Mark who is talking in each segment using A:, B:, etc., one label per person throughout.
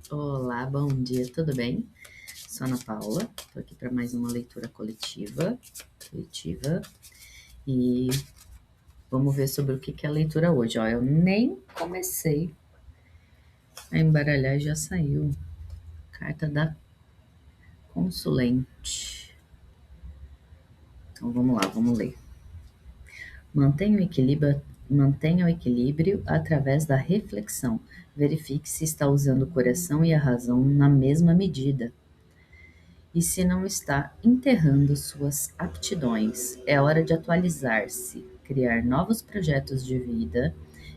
A: Olá, bom dia, tudo bem? Sou Ana Paula, estou aqui para mais uma leitura coletiva, e vamos ver sobre o que é a leitura hoje. Ó, eu nem comecei a embaralhar e já saiu. Carta da consulente. Então vamos lá, vamos ler. Mantenha o equilíbrio através da reflexão. Verifique se está usando o coração e a razão na mesma medida. E se não está enterrando suas aptidões, é hora de atualizar-se, criar novos projetos de vida,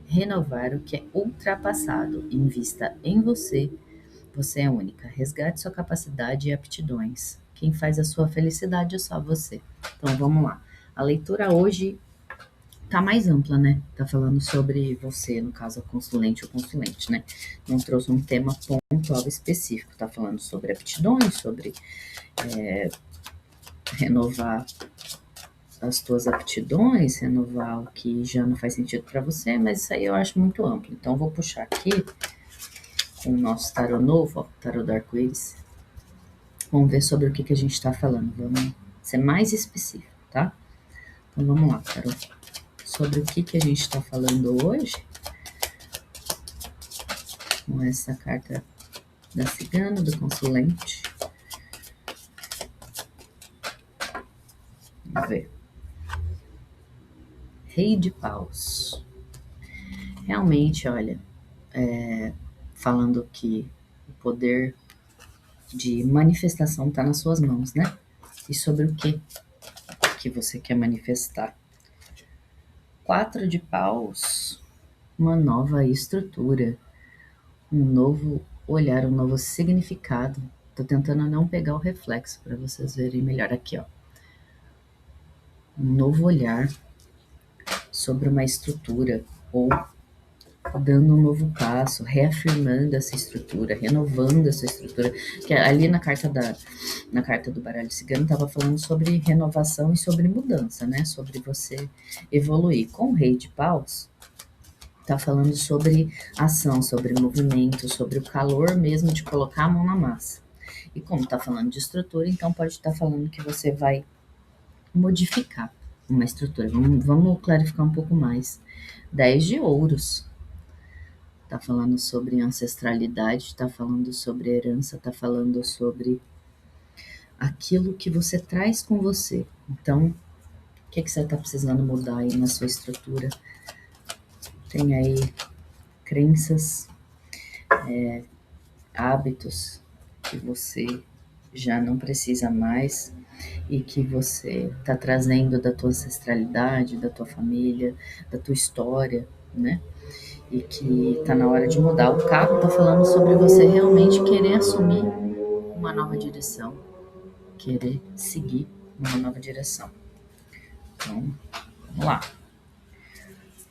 A: renovar o que é ultrapassado. Invista em você. Você é única. Resgate sua capacidade e aptidões. Quem faz a sua felicidade é só você. Então vamos lá. A leitura hoje tá mais ampla, né? Tá falando sobre você, no caso, a consulente ou consulente, né? Não trouxe um tema pontual específico. Tá falando sobre aptidões, sobre renovar as tuas aptidões, renovar o que já não faz sentido para você, mas isso aí eu acho muito amplo. Então, vou puxar aqui com o nosso tarô novo, ó, tarô do arco-íris. Vamos ver sobre o que a gente está falando. Vamos ser mais específico, tá? Então, vamos lá, tarô. Sobre o que a gente está falando hoje, com essa carta da cigana, do consulente. Vamos ver. Rei de paus. Realmente, olha, falando que o poder de manifestação está nas suas mãos, né? E sobre o que você quer manifestar. 4 de paus, uma nova estrutura, um novo olhar, um novo significado. Tô tentando não pegar o reflexo para vocês verem melhor aqui, ó. Um novo olhar sobre uma estrutura ou dando um novo passo, reafirmando essa estrutura, renovando essa estrutura, que ali na carta do baralho cigano estava falando sobre renovação e sobre mudança, né? Sobre você evoluir. Com o rei de paus, tá falando sobre ação, sobre movimento, sobre o calor mesmo de colocar a mão na massa. E como tá falando de estrutura, então pode estar falando que você vai modificar uma estrutura. Vamos clarificar um pouco mais. 10 de ouros. Tá falando sobre ancestralidade, tá falando sobre herança, tá falando sobre aquilo que você traz com você. Então, o que você tá precisando mudar aí na sua estrutura? Tem aí crenças, hábitos que você já não precisa mais e que você tá trazendo da tua ancestralidade, da tua família, da tua história, né? E que tá na hora de mudar. O carro tá falando sobre você realmente querer assumir uma nova direção, querer seguir uma nova direção. Então, vamos lá.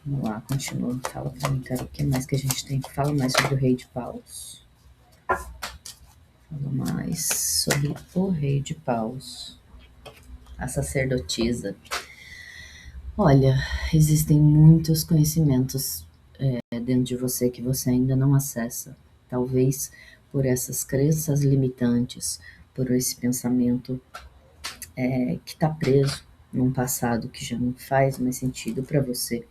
A: Vamos lá, continua. Fala pra mim, cara, o que mais que a gente tem? Fala mais sobre o rei de paus. Fala mais sobre o rei de paus. A sacerdotisa. Olha, existem muitos conhecimentos dentro de você que você ainda não acessa. Talvez por essas crenças limitantes, por esse pensamento que está preso num passado que já não faz mais sentido para você,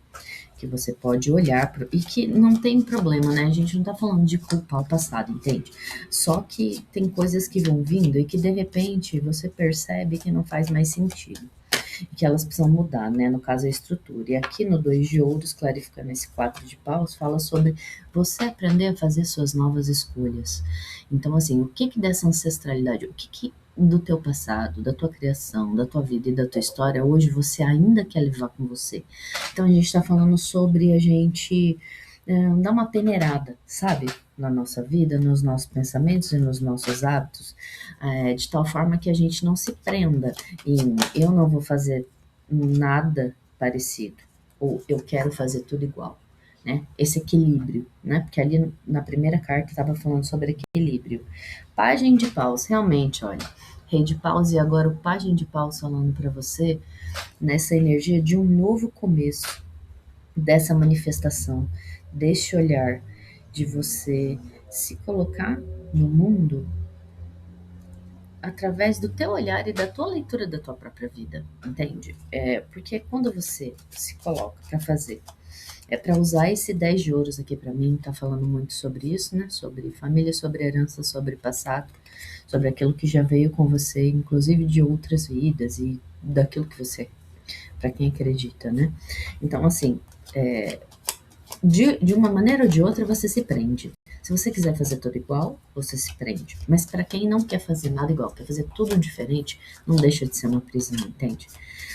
A: que você pode olhar e que não tem problema, né? A gente não tá falando de culpar o passado, entende? Só que tem coisas que vão vindo e que de repente você percebe que não faz mais sentido. E que elas precisam mudar, né? No caso, a estrutura. E aqui no 2 de ouros, clarificando esse 4 de paus, fala sobre você aprender a fazer suas novas escolhas. Então, assim, o que dessa ancestralidade, o que do teu passado, da tua criação, da tua vida e da tua história, hoje você ainda quer levar com você? Então, a gente está falando sobre a gente dar uma peneirada, sabe? Na nossa vida, nos nossos pensamentos e nos nossos hábitos, de tal forma que a gente não se prenda em eu não vou fazer nada parecido, ou eu quero fazer tudo igual, né? Esse equilíbrio, né? Porque ali na primeira carta estava falando sobre equilíbrio. Pajem de paus, realmente, olha, rei de paus e agora o pajem de paus falando para você nessa energia de um novo começo, dessa manifestação, desse olhar de você se colocar no mundo através do teu olhar e da tua leitura da tua própria vida, entende? Porque quando você se coloca para fazer, para usar esse 10 de ouros aqui para mim, tá falando muito sobre isso, né? Sobre família, sobre herança, sobre passado, sobre aquilo que já veio com você, inclusive de outras vidas e daquilo que você, para quem acredita, né? Então, assim, de uma maneira ou de outra você se prende. Se você quiser fazer tudo igual, você se prende. Mas para quem não quer fazer nada igual, quer fazer tudo diferente, não deixa de ser uma prisão, entende?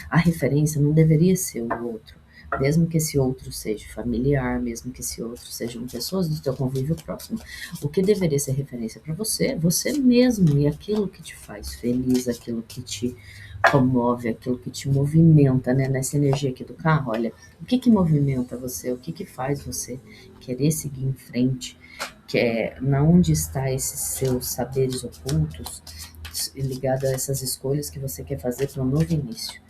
A: A referência não deveria ser o outro, mesmo que esse outro seja familiar, mesmo que esse outro sejam pessoas do teu convívio próximo. O que deveria ser referência para você, você mesmo, e aquilo que te faz feliz, aquilo que te comove, aquilo que te movimenta, né? Nessa energia aqui do carro, olha, o que que movimenta você? O que que faz você querer seguir em frente? Que é na onde está esses seus saberes ocultos ligado a essas escolhas que você quer fazer para um novo início?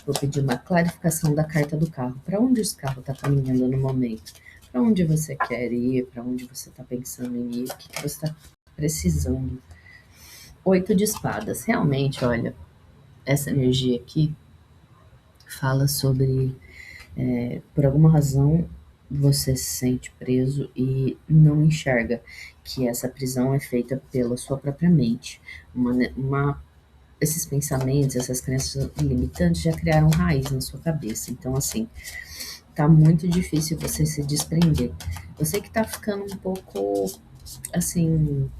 A: Vou pedir uma clarificação da carta do carro. Para onde esse carro está caminhando no momento? Para onde você quer ir? Para onde você está pensando em ir? O que que você está precisando? 8 de espadas. Realmente, olha, essa energia aqui fala sobre, por alguma razão, você se sente preso e não enxerga que essa prisão é feita pela sua própria mente. Esses pensamentos, essas crenças limitantes já criaram raiz na sua cabeça. Então, assim, tá muito difícil você se desprender. Eu sei que tá ficando um pouco, assim,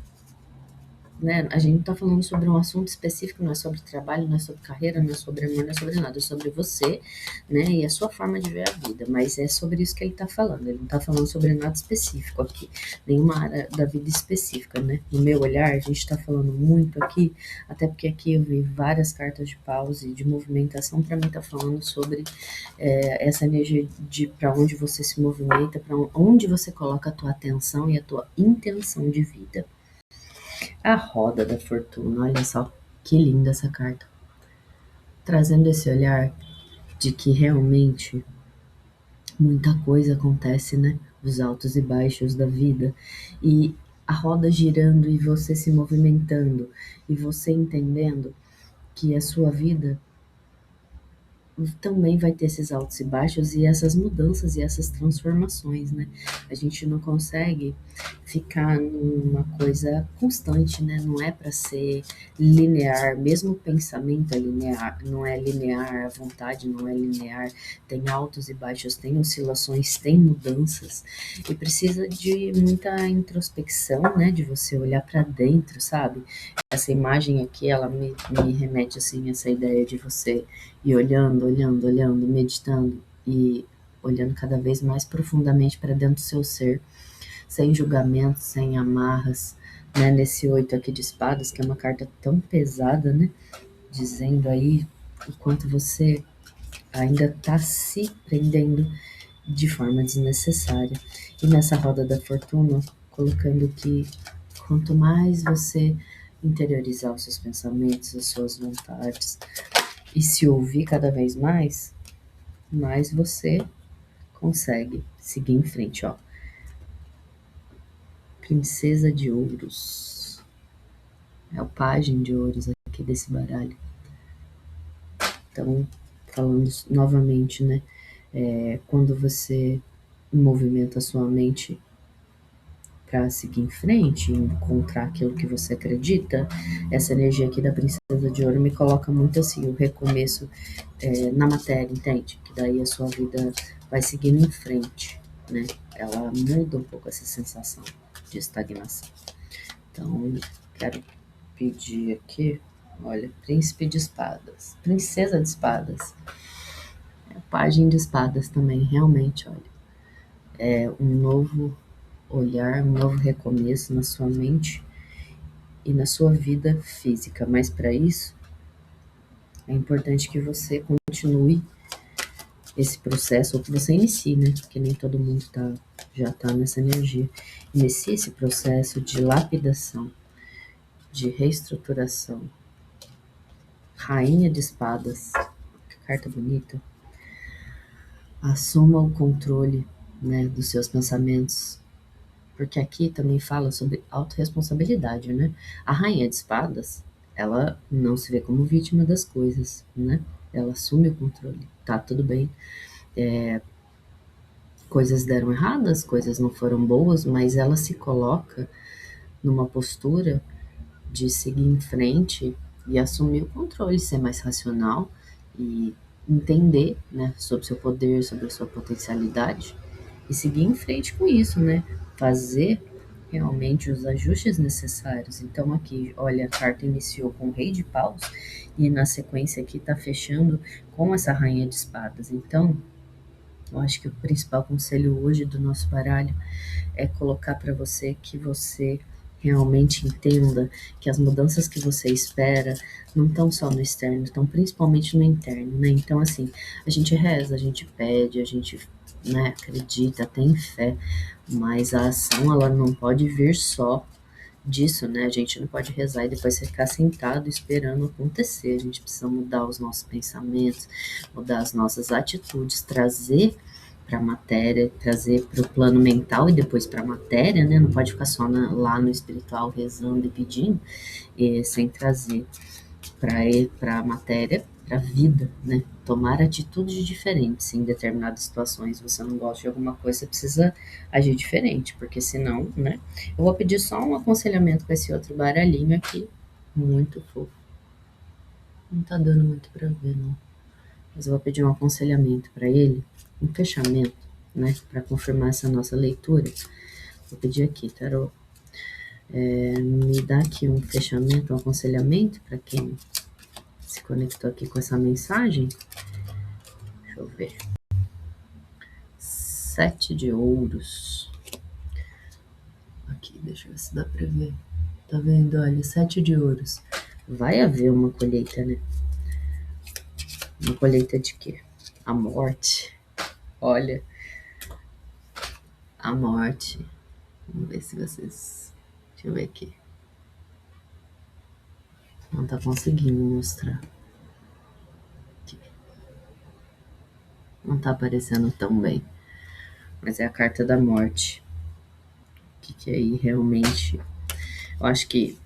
A: né? A gente não tá falando sobre um assunto específico, não é sobre trabalho, não é sobre carreira, não é sobre amor, não é sobre nada, é sobre você, né? E a sua forma de ver a vida. Mas é sobre isso que ele tá falando. Ele não tá falando sobre nada específico aqui, nenhuma área da vida específica, né? No meu olhar, a gente tá falando muito aqui, até porque aqui eu vi várias cartas de pausa e de movimentação, para mim tá falando sobre essa energia de para onde você se movimenta, para onde você coloca a tua atenção e a tua intenção de vida. A roda da fortuna, olha só que linda essa carta. Trazendo esse olhar de que realmente muita coisa acontece, né? Os altos e baixos da vida. E a roda girando e você se movimentando e você entendendo que a sua vida também vai ter esses altos e baixos e essas mudanças e essas transformações, né? A gente não consegue ficar numa coisa constante, né? Não é para ser linear, mesmo o pensamento é linear, não é linear, a vontade não é linear, tem altos e baixos, tem oscilações, tem mudanças e precisa de muita introspecção, né? De você olhar para dentro, sabe? Essa imagem aqui, ela me remete assim essa ideia de você ir olhando, olhando, olhando, meditando e olhando cada vez mais profundamente para dentro do seu ser, sem julgamentos, sem amarras, né? Nesse 8 aqui de espadas, que é uma carta tão pesada, né? Dizendo aí o quanto você ainda está se prendendo de forma desnecessária. E nessa roda da fortuna, colocando que quanto mais você interiorizar os seus pensamentos, as suas vontades e se ouvir cada vez mais, mais você consegue seguir em frente, ó. Princesa de Ouros. É o pajem de ouros aqui desse baralho. Então, falando novamente, né? Quando você movimenta a sua mente para seguir em frente, encontrar aquilo que você acredita, essa energia aqui da Princesa de Ouro me coloca muito assim, o recomeço na matéria, entende? Que daí a sua vida vai seguindo em frente, né? Ela muda um pouco essa sensação de estagnação. Então, quero pedir aqui, olha, Príncipe de Espadas, Princesa de Espadas, Pajem de Espadas também, realmente, olha, é um novo olhar, um novo recomeço na sua mente e na sua vida física, mas para isso é importante que você continue esse processo, ou que você inicie, né? Porque nem todo mundo já tá nessa energia. Inicie esse processo de lapidação, de reestruturação. Rainha de Espadas, que carta bonita. Assuma o controle, né, dos seus pensamentos. Porque aqui também fala sobre autorresponsabilidade, né? A rainha de espadas, ela não se vê como vítima das coisas, né? Ela assume o controle. Tá, tudo bem. Coisas deram erradas, coisas não foram boas, mas ela se coloca numa postura de seguir em frente e assumir o controle, ser mais racional e entender, né, sobre seu poder, sobre a sua potencialidade e seguir em frente com isso, né? Fazer realmente os ajustes necessários. Então aqui, olha, a carta iniciou com o Rei de Paus e na sequência aqui tá fechando com essa Rainha de Espadas. Então, eu acho que o principal conselho hoje do nosso baralho é colocar para você que você realmente entenda que as mudanças que você espera não estão só no externo, estão principalmente no interno, né? Então, assim, a gente reza, a gente pede, a gente, né, acredita, tem fé, mas a ação, ela não pode vir só disso, né? A gente não pode rezar e depois ficar sentado esperando acontecer. A gente precisa mudar os nossos pensamentos, mudar as nossas atitudes, trazer para a matéria, trazer para o plano mental e depois para a matéria, né? Não pode ficar só lá no espiritual rezando e pedindo, sem trazer para a matéria, para a vida, né? Tomar atitudes diferentes em determinadas situações. Você não gosta de alguma coisa, você precisa agir diferente, porque senão, né? Eu vou pedir só um aconselhamento com esse outro baralhinho aqui, muito fofo. Não tá dando muito para ver, não. Mas eu vou pedir um aconselhamento para ele, um fechamento, né? Para confirmar essa nossa leitura. Vou pedir aqui, tarô. Me dá aqui um fechamento, um aconselhamento para quem se conectou aqui com essa mensagem. Deixa eu ver. 7 de ouros. Aqui, deixa eu ver se dá pra ver. Tá vendo? Olha, 7 de ouros. Vai haver uma colheita, né? Uma colheita de quê? A morte. Olha, a morte. Vamos ver se vocês... Deixa eu ver aqui. Não tá conseguindo mostrar. Aqui. Não tá aparecendo tão bem. Mas é a carta da morte. O que aí realmente... Eu acho que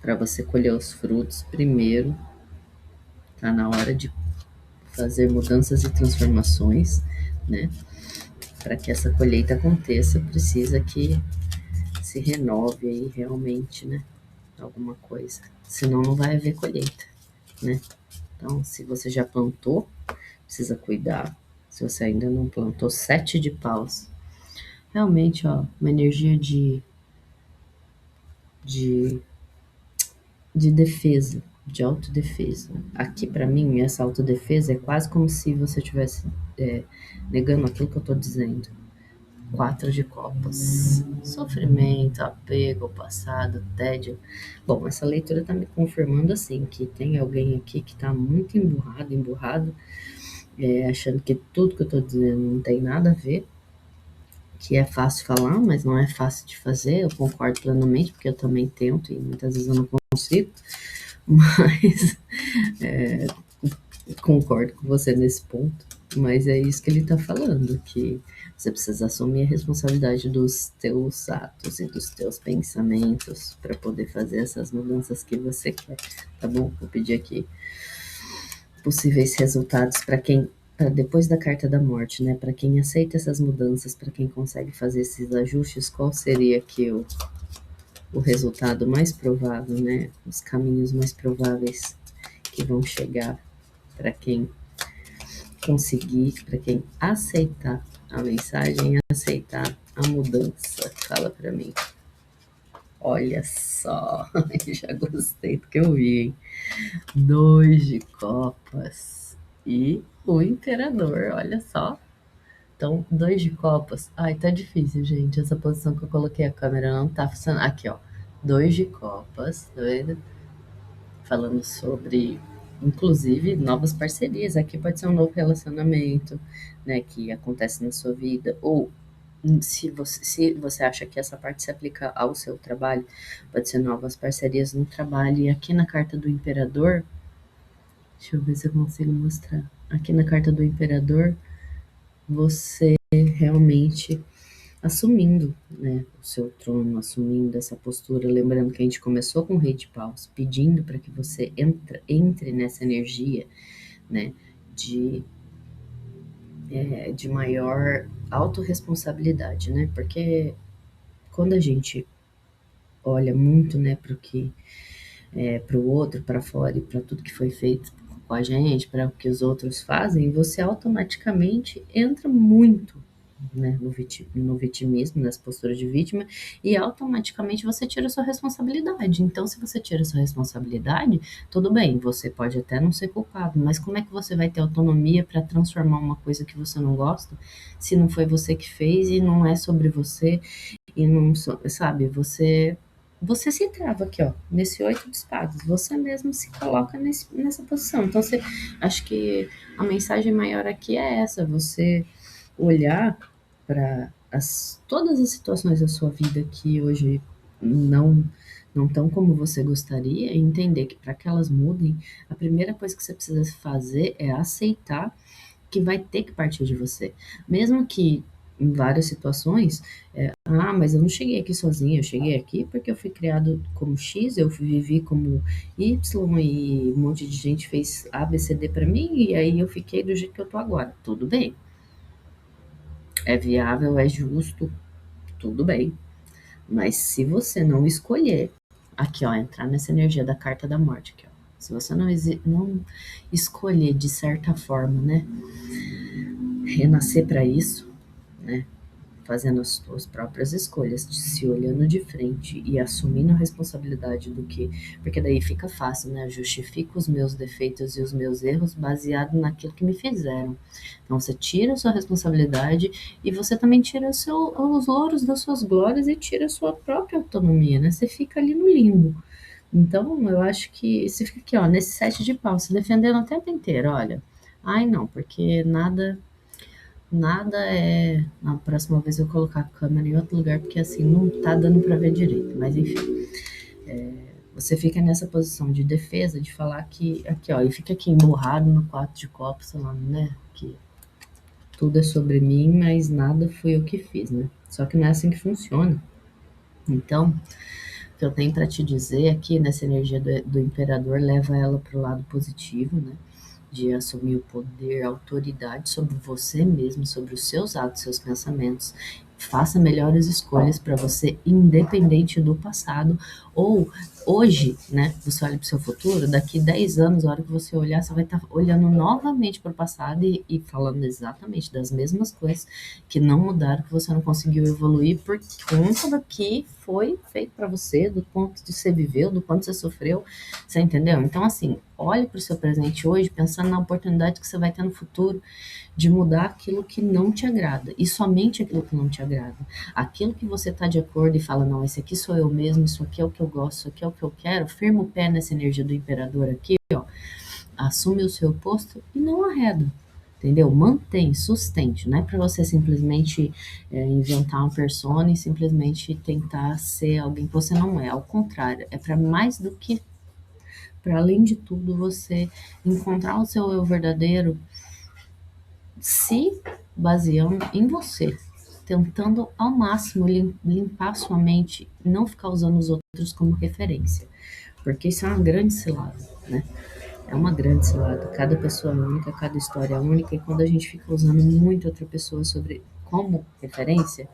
A: para você colher os frutos, primeiro, tá na hora de fazer mudanças e transformações, né? Para que essa colheita aconteça, precisa que se renove aí realmente, né? Alguma coisa. Senão não vai haver colheita, né? Então, se você já plantou, precisa cuidar. Se você ainda não plantou, 7 de paus. Realmente, ó, uma energia de, de defesa, de autodefesa. Aqui, para mim, essa autodefesa é quase como se você estivesse negando aquilo que eu tô dizendo. 4 de copas. Sofrimento, apego ao passado, tédio. Bom, essa leitura tá me confirmando assim que tem alguém aqui que tá muito emburrado, achando que tudo que eu tô dizendo não tem nada a ver, que é fácil falar, mas não é fácil de fazer. Eu concordo plenamente, porque eu também tento e muitas vezes eu não consigo, mas concordo com você nesse ponto. Mas é isso que ele tá falando, que você precisa assumir a responsabilidade dos teus atos e dos teus pensamentos para poder fazer essas mudanças que você quer, tá bom? Vou pedir aqui possíveis resultados para quem, pra depois da carta da morte, né? Para quem aceita essas mudanças, para quem consegue fazer esses ajustes, qual seria aqui o resultado mais provável, né? Os caminhos mais prováveis que vão chegar para quem conseguir, para quem aceitar a mensagem, aceitar a mudança. Fala para mim. Olha só, já gostei do que eu vi, hein? 2 de copas e o imperador, olha só. Então, 2 de copas. Ai, tá difícil, gente. Essa posição que eu coloquei a câmera não tá funcionando. Aqui, ó. 2 de copas, tá vendo? Falando sobre, inclusive, novas parcerias. Aqui pode ser um novo relacionamento, né, que acontece na sua vida, ou se você acha que essa parte se aplica ao seu trabalho, pode ser novas parcerias no trabalho. E aqui na carta do imperador, deixa eu ver se eu consigo mostrar. Aqui na carta do imperador, você realmente assumindo, né, o seu trono, assumindo essa postura, lembrando que a gente começou com o Rei de Paus, pedindo para que você entre nessa energia, né, de, de maior autorresponsabilidade, né, porque quando a gente olha muito, né, para o que para o outro, para fora e para tudo que foi feito com a gente, para o que os outros fazem, você automaticamente entra muito, né, no vitimismo, nessa postura de vítima, e automaticamente você tira a sua responsabilidade. Então, se você tira a sua responsabilidade, tudo bem, você pode até não ser culpado, mas como é que você vai ter autonomia para transformar uma coisa que você não gosta, se não foi você que fez e não é sobre você, e não, sabe, você se trava aqui, ó, nesse 8 de espadas. Você mesmo se coloca nessa posição. Então, acho que a mensagem maior aqui é essa: você olhar para todas as situações da sua vida que hoje não estão como você gostaria e entender que para que elas mudem, a primeira coisa que você precisa fazer é aceitar que vai ter que partir de você. Mesmo que em várias situações, mas eu não cheguei aqui sozinha, eu cheguei aqui porque eu fui criado como X, eu vivi como Y e um monte de gente fez A, B, C, D pra mim e aí eu fiquei do jeito que eu tô agora. Tudo bem, é viável, é justo, tudo bem. Mas se você não escolher, aqui ó, entrar nessa energia da carta da morte, aqui ó. Se você não escolher de certa forma, né, renascer para isso, né, fazendo as suas próprias escolhas, se olhando de frente e assumindo a responsabilidade do que, porque daí fica fácil, né? Eu justifico os meus defeitos e os meus erros baseado naquilo que me fizeram. Então você tira a sua responsabilidade e você também tira os louros das suas glórias e tira a sua própria autonomia, né? Você fica ali no limbo. Então, eu acho que você fica aqui, ó, nesse 7 de paus, se defendendo o tempo inteiro, olha. Ai, não, porque nada é. Na próxima vez eu vou colocar a câmera em outro lugar, porque assim não tá dando pra ver direito. Mas enfim, você fica nessa posição de defesa, de falar que. Aqui, ó, e fica aqui emburrado no 4 de copas, falando, né? Que tudo é sobre mim, mas nada fui eu que fiz, né? Só que não é assim que funciona. Então, o que eu tenho para te dizer aqui nessa energia do imperador, leva ela para o lado positivo, né? De assumir o poder, a autoridade sobre você mesmo, sobre os seus atos, seus pensamentos. Faça melhores escolhas para você, independente do passado. Ou hoje, né? Você olha para o seu futuro, daqui 10 anos, a hora que você olhar, você vai estar olhando novamente para o passado e falando exatamente das mesmas coisas que não mudaram, que você não conseguiu evoluir por conta do que foi feito para você, do quanto você viveu, do quanto você sofreu. Você entendeu? Então, assim, olhe para o seu presente hoje, pensando na oportunidade que você vai ter no futuro de mudar aquilo que não te agrada, e somente aquilo que não te agrada. Aquilo que você está de acordo e fala, não, esse aqui sou eu mesmo, isso aqui é o que eu gosto, isso aqui é o que eu quero, firma o pé nessa energia do imperador aqui, ó, assume o seu posto e não arreda. Entendeu? Mantém, sustente. Não é para você simplesmente inventar uma persona e simplesmente tentar ser alguém que você não é. Ao contrário, é para mais do que, para além de tudo, você encontrar o seu eu verdadeiro, se baseando em você, tentando ao máximo limpar sua mente, não ficar usando os outros como referência, porque isso é uma grande cilada, né? É uma grande cilada. Cada pessoa é única, cada história é única, e quando a gente fica usando muito outra pessoa sobre como referência,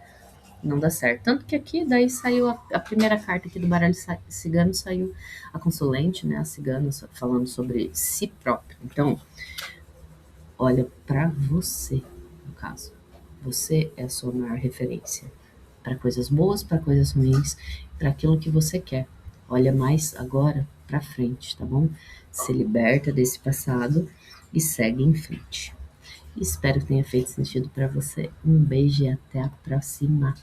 A: não dá certo. Tanto que aqui daí saiu a primeira carta aqui do baralho cigano, saiu a consulente, né, a cigana, falando sobre si próprio. Então, olha para você, no caso. Você é a sua maior referência. Para coisas boas, para coisas ruins, para aquilo que você quer. Olha mais agora para frente, tá bom? Se liberta desse passado e segue em frente. Espero que tenha feito sentido para você. Um beijo e até a próxima.